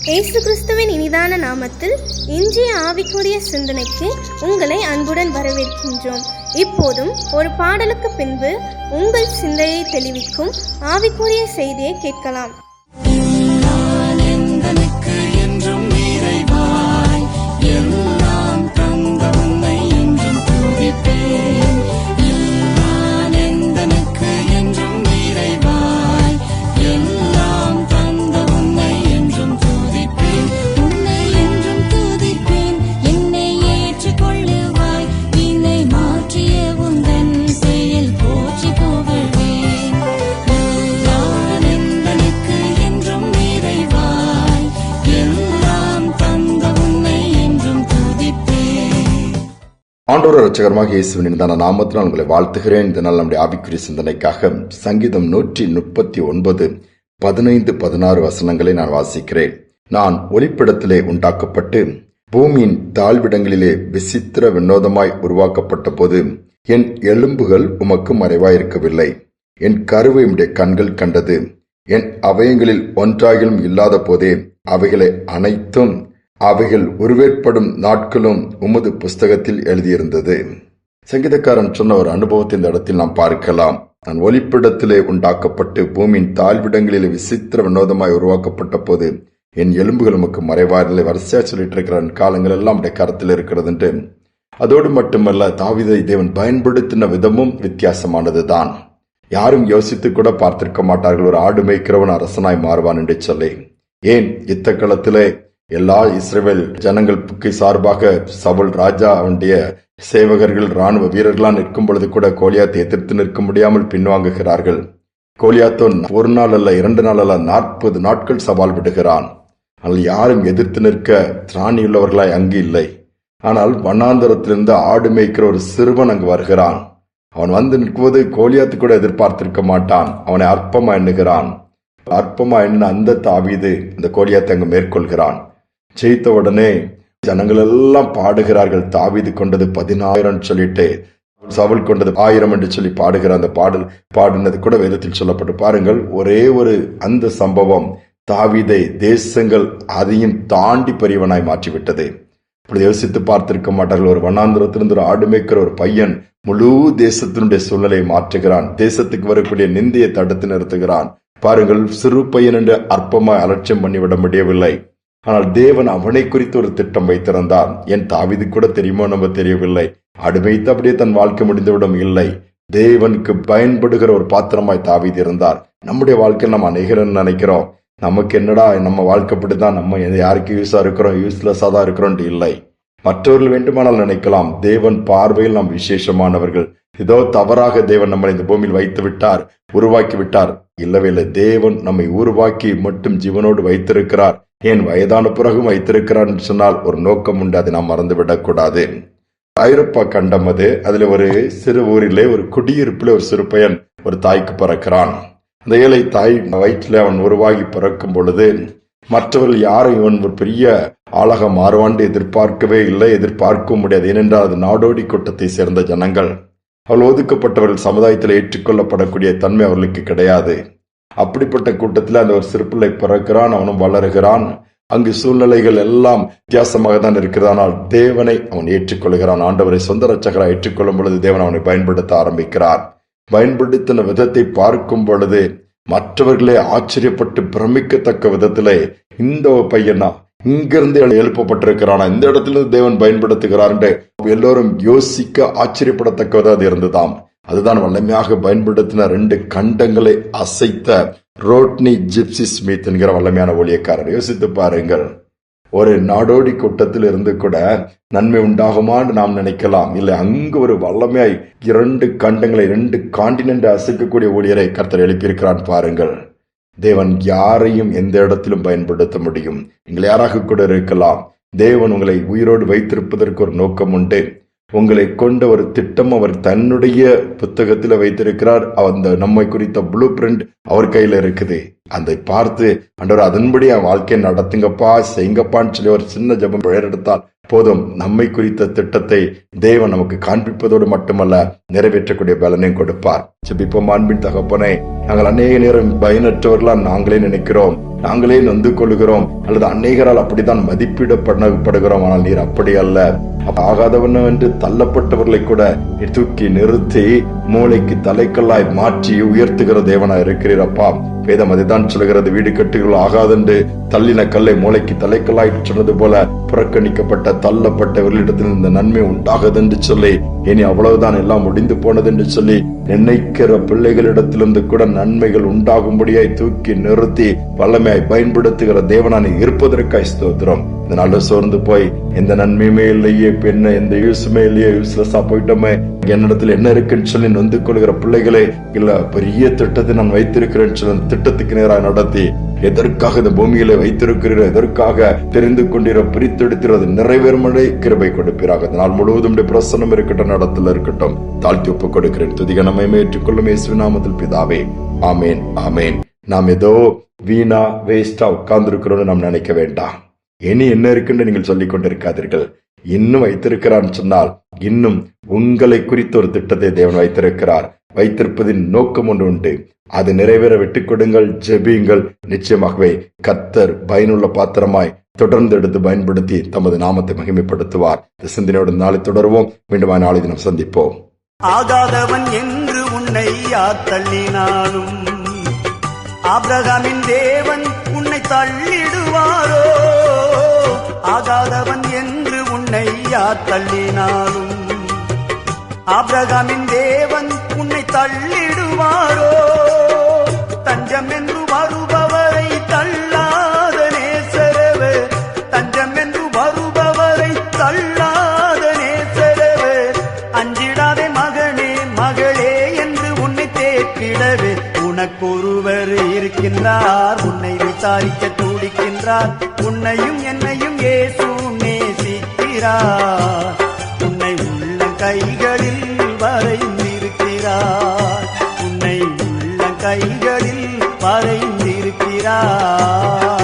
இயேசு கிறிஸ்துவின் இனிதான நாமத்தில் இன்றைய ஆவிக்குரிய சிந்தனைக்கு உங்களை அன்புடன் வரவேற்கின்றோம். இப்போதும் ஒரு பாடலுக்கு பின்பு உங்கள் சிந்தையை தெளிவிக்கும் ஆவிக்குரிய செய்தியை கேட்கலாம். ஆண்டவர் இரட்சகருமாக இயேசுவின் இனிதான நாமத்தினால் உங்களை வாழ்த்துகிறேன். இதனால் நம்முடைய ஆவிக்குரிய சிந்தனைக்காக சங்கீதம் 139 15-16 வசனங்களை நான் வாசிக்கிறேன். நான் ஒளிப்பிடத்திலே உண்டாக்கப்பட்டு பூமியின் தாழ்விடங்களிலே விசித்திர வினோதமாய் உருவாக்கப்பட்ட போது என் எலும்புகள் உமக்கு மறைவாயிருக்கவில்லை. என் கருவை உம்முடைய கண்கள் கண்டது. என் அவயங்களில் ஒன்றாகிலும் இல்லாத போதே அவைகளை அனைத்தும் அவைகள் உருவேற்படும் நாட்களும் உமது புஸ்தகத்தில் எழுதியிருந்தது. சங்கீதக்காரன் சொன்ன ஒரு அனுபவத்தை இந்த இடத்தில் நாம் பார்க்கலாம். நான் ஒளிப்பிடத்திலே உண்டாக்கப்பட்டு பூமியின் தாழ்விடங்களிலே விசித்திர வினோதமாய் உருவாக்கப்பட்ட போது என் எலும்புகள் உமக்கு மறைவாரில்லை. வரிசையா சொல்லிட்டு இருக்கிற காலங்கள் எல்லாம் உடைய கருத்தில் இருக்கிறது என்று. அதோடு மட்டுமல்ல, தாவீதை தேவன் பயன்படுத்தின விதமும் வித்தியாசமானதுதான். யாரும் யோசித்து கூட பார்த்திருக்க மாட்டார்கள் ஒரு ஆடு மேய்க்கிறவன் அரசனாய் மாறுவான் என்று சொல்லி. ஏன் இத்தக்காலத்திலே எல்லா இஸ்ரவேல் ஜனங்களுக்கு சார்பாக சவுல் ராஜா அவனுடைய சேவகர்கள் ராணுவ வீரர்களா நிற்கும் பொழுது கூட கோலியாத்தை எதிர்த்து நிற்க முடியாமல் பின்வாங்குகிறார்கள். கோலியாத்தோ ஒரு நாள் அல்ல, 2 நாள் அல்ல, 40 நாட்கள் சவால் விடுகிறான். ஆனால் யாரும் எதிர்த்து நிற்க திராணியுள்ளவர்களாய் அங்கு இல்லை. ஆனால் வனாந்தரத்திலிருந்து ஆடு மேய்க்கிற ஒரு சிறுவன் அங்கு வருகிறான். அவன் வந்து நிற்குவது கோலியாத்து கூட எதிர்பார்த்திருக்க மாட்டான். அவனை அற்பமா எண்ணுகிறான். அற்பமா எண்ண அந்த தாவீது அந்த கோலியாத்தை அங்கு மேற்கொள்கிறான். ஜெயித்த உடனே ஜனங்கள் எல்லாம் பாடுகிறார்கள். தாவீது கொண்டது 10,000 சொல்லிட்டு சவுல் கொண்டது 1000 என்று சொல்லி பாடுகிற அந்த பாடினது கூட வேதத்தில் சொல்லப்பட்டு பாருங்கள். ஒரே ஒரு அந்த சம்பவம் தாவீதை தேசங்கள் அதையும் தாண்டி பெரியவனாய் மாற்றிவிட்டது. இப்படி யோசித்து பார்த்திருக்க மாட்டார்கள். ஒரு வனாந்திரத்திலிருந்து ஒரு ஆடு மேய்க்கிற ஒரு பையன் முழு தேசத்தினுடைய சூழ்நிலையை மாற்றுகிறான். தேசத்துக்கு வரக்கூடிய நிந்தையை தடுத்து நிறுத்துகிறான். பாருங்கள், சிறு பையன் என்று அற்பமாய் அலட்சியம் பண்ணிவிட முடியவில்லை. ஆனால் தேவன் அவனை குறித்து ஒரு திட்டம் வைத்திருந்தார். என் தாவீது கூட தெரியுமோ நம்ம தெரியவில்லை. அடுமைத்து அப்படியே தன் வாழ்க்கை முடிந்துவிடும் இல்லை. தேவனுக்கு பயன்படுகிற ஒரு பாத்திரமாய் தாவீது இருந்தார். நம்முடைய வாழ்க்கையில் நம்ம அநேகர் நினைக்கிறோம், நமக்கு என்னடா நம்ம வாழ்க்கைப்படிதான், நம்ம யாருக்கு யூஸா இருக்கிறோம், யூஸ்லெஸ்ஸா தான் இருக்கிறோம் இல்லை. மற்றவர்கள் வேண்டுமானால் நினைக்கலாம், தேவன் பார்வையில் நாம் விசேஷமானவர்கள், ஏதோ தவறாக தேவன் நம்மளை இந்த பூமியில் வைத்து விட்டார், உருவாக்கி விட்டார். இல்லவே இல்லை. தேவன் நம்மை உருவாக்கி மட்டும் ஜீவனோடு வைத்திருக்கிறார். ஏன் வயதான பிறகும் வைத்திருக்கிறார் என்று சொன்னால் ஒரு நோக்கம் உண்டு. அதை நாம் மறந்துவிடக் கூடாது. ஐரோப்பா கண்டம் அது. அதுல ஒரு சிறு ஊரிலே ஒரு குடியிருப்பில் ஒரு சிறு பையன் ஒரு தாய்க்கு பிறக்கிறான். அந்த ஏழை தாய் வயிற்றில் அவன் உருவாகி பிறக்கும் பொழுது மற்றவர்கள் யாரும் இவன் ஒரு பெரிய ஆளாக மாறுவான்னு எதிர்பார்க்கவே இல்லை, எதிர்பார்க்கவும் முடியாது. ஏனென்றால் அது நாடோடி கூட்டத்தை சேர்ந்த ஜனங்கள். அவள் ஒதுக்கப்பட்டவர்கள், சமுதாயத்தில் ஏற்றுக்கொள்ளப்படக்கூடிய தன்மை அவர்களுக்கு கிடையாது. அப்படிப்பட்ட கூட்டத்தில் அந்த ஒரு சிறுபிள்ளை பிறக்கிறான். அவனும் வளருகிறான். அங்கு சூழ்நிலைகள் எல்லாம் வித்தியாசமாக தான் இருக்கிறது. ஆனால் தேவனை அவன் ஏற்றுக்கொள்கிறான். ஆண்டவரை சொந்த ரட்சகராக ஏற்றுக்கொள்ளும் பொழுது தேவன் அவனை பயன்படுத்த ஆரம்பிக்கிறார். பயன்படுத்தின விதத்தை பார்க்கும் பொழுது மற்றவர்களே ஆச்சரியப்பட்டு பிரமிக்கத்தக்க விதத்திலே இந்த பையனா இங்கிருந்து எழுப்பப்பட்டிருக்கிறானா, இந்த இடத்துல தேவன் பயன்படுத்துகிறார் என்று எல்லோரும் யோசிக்க ஆச்சரியப்படத்தக்கதாக இருந்ததாம். அதுதான் வல்லமையாக பயன்படுத்தின 2 கண்டங்களை அசைத்த ரோட்னி ஜிப்சி ஸ்மித் என்கிற வல்லமையான ஊழியக்காரர். யோசித்து பாருங்கள், ஒரு நாடோடி கூட்டத்தில் இருந்து கூட நன்மை உண்டாகுமான்னு நாம் நினைக்கலாம். இல்லை, அங்கு ஒரு வல்லமையாய் 2 கண்டங்களை 2 காண்டினென்ட் அசைக்கக்கூடிய ஊழியரை கர்த்தர் எழுப்பியிருக்கிறான். பாருங்கள், தேவன் யாரையும் எந்த இடத்திலும் பயன்படுத்த முடியும். நீங்கள் யாராக கூட இருக்கலாம். தேவன் உங்களை உயிரோடு வைத்திருப்பதற்கு ஒரு நோக்கம் உண்டு. உங்களை கொண்ட ஒரு திட்டம் அவர் தன்னுடைய புத்தகத்தில் வைத்திருக்கிறார். அந்த நம்மை குறித்த ப்ளூ பிரிண்ட் அவர் கையில இருக்குது. அதை பார்த்து ஆண்டவர் அதன்படி என் வாழ்க்கையை நடத்துங்கப்பா, செய்யுங்கப்பான்னு சொல்லி ஒரு சின்ன ஜெபம் எடுத்தால் போதும். நம்மை குறித்த திட்டத்தை தேவன் நமக்கு காண்பிப்பதோடு மட்டுமல்ல, நிறைவேற்றக்கூடிய பலனையும் கொடுப்பார். ஜெபிப்போம். அன்பின் தகப்பனே, நாங்கள் அநேக நேரம் பயனற்றவர்களா நாங்களே நினைக்கிறோம். நாங்களே நொந்து கொள்கிறோம், அல்லது அநேகரால் அப்படித்தான் மதிப்பிடப்படுகிறோம். ஆனால் நீர் அப்படி அல்ல. ஆகாதவன் என்று தள்ளப்பட்டவர்களை கூட தூக்கி நிறுத்தி மூளைக்கு தலைக்கல்லாய் மாற்றி உயர்த்துகிற தேவனா இருக்கிறீரப்பா. வேதம் அதுதான் சொல்கிறது, வீடு கட்டுகள் ஆகாதென்று தள்ளின கல்லை மூளைக்கு தலைக்கல்லாய் சொன்னது போல புறக்கணிக்கப்பட்ட தள்ளப்பட்டவர்களிடத்தில் இந்த நன்மை உண்டாகுது என்று சொல்லி, இனி அவ்வளவுதான் எல்லாம் முடிந்து போனது என்று சொல்லி நினைக்கிற பிள்ளைகளிடத்திலிருந்து கூட நன்மைகள் உண்டாகும்படியாய் தூக்கி நிறுத்தி வல்லமையாய் பயன்படுத்துகிற தேவனானி இருப்பதற்காய் ஸ்தோத்திரம். இதனால சோர்ந்து போய் எந்த நன்மையுமே இல்லையே, என்ன எந்த யூஸுமே இல்லையே, யூஸ்லெஸ்ஸா போயிட்டோமே, என்னிடத்துல என்ன இருக்குன்னு சொல்லி நொந்து கொள்கிற பிள்ளைகளே, இல்ல பெரிய திட்டத்தை நான் வைத்திருக்கிறேன் சொல்லி திட்டத்துக்கு நேராக நடத்தி எதற்காக இந்த பூமியில வைத்திருக்கிறீரோ, எதற்காக தெரிந்து கொண்டிர பிரித்தெடுக்கிறது நிறைவேறுமடை கிருபை கொடுப்பீராக. அதனால் முழுவதும் பிரசன்னம் இருக்கட்டும், நடத்துல இருக்கட்டும். தாழ்த்தி ஒப்புக் கொடுக்கிறேன். துதிகனமை ஏற்றுக்கொள்ளும் இயேசுவின் நாமத்தில் பிதாவே, ஆமேன் ஆமேன். நாம் ஏதோ வீணா வேஸ்டா உட்கார்ந்து இருக்கிறோம்னு நாம் நினைக்க வேண்டாம். இனி என்ன இருக்குன்னு நீங்கள் சொல்லிக் கொண்டிருக்காதீர்கள். இன்னும் வைத்திருக்கிறான்னு சொன்னால் இன்னும் உங்களை குறித்த ஒரு திட்டத்தை தேவன் வைத்திருக்கிறார். வைத்திருப்பதின் நோக்கம் ஒன்று உண்டு. அது நிறைவேற விட்டுக் கொடுங்கள், ஜெபியுங்கள். நிச்சயமாகவே கர்த்தர் பயனுள்ள பாத்திரமாய் தொடர்ந்து எடுத்து பயன்படுத்தி தமது நாமத்தை மகிமைப்படுத்துவார். இந்த சிந்தனையோடு நாளை தொடருவோம். மீண்டும் நாளை தினம் சந்திப்போம். ஆகாதவன் என்று உன்னை யார் தள்ளினாலும் ஆபிரகாமின் தேவன் உன்னை தள்ளிடுவாரோ? ஆகாதவன் என்று உன்னை யார் தள்ளினாலும் ஆபிரகாமின் தேவன் உன்னை தள்ளிடுவாரோ? தஞ்சம் என்று வருபவரை தள்ளாத நேசரவே, தஞ்சம் என்று வருபவரை தள்ளாத நேசரவே, அஞ்சிடாதே மகனே மகளே என்று உன்னை தேற்றிடவே உனக்கொருவர் இருக்கின்றார். உன்னை விசாரிக்க துடிக்கின்றார். உன்னையும் என்னையும் இயேசு நேசிக்கிறார். உன்னை உள்ள கைகளில் வரைந்திருக்கிறார். உன்னை உள்ள கைகளில் வரைந்திருக்கிறார்.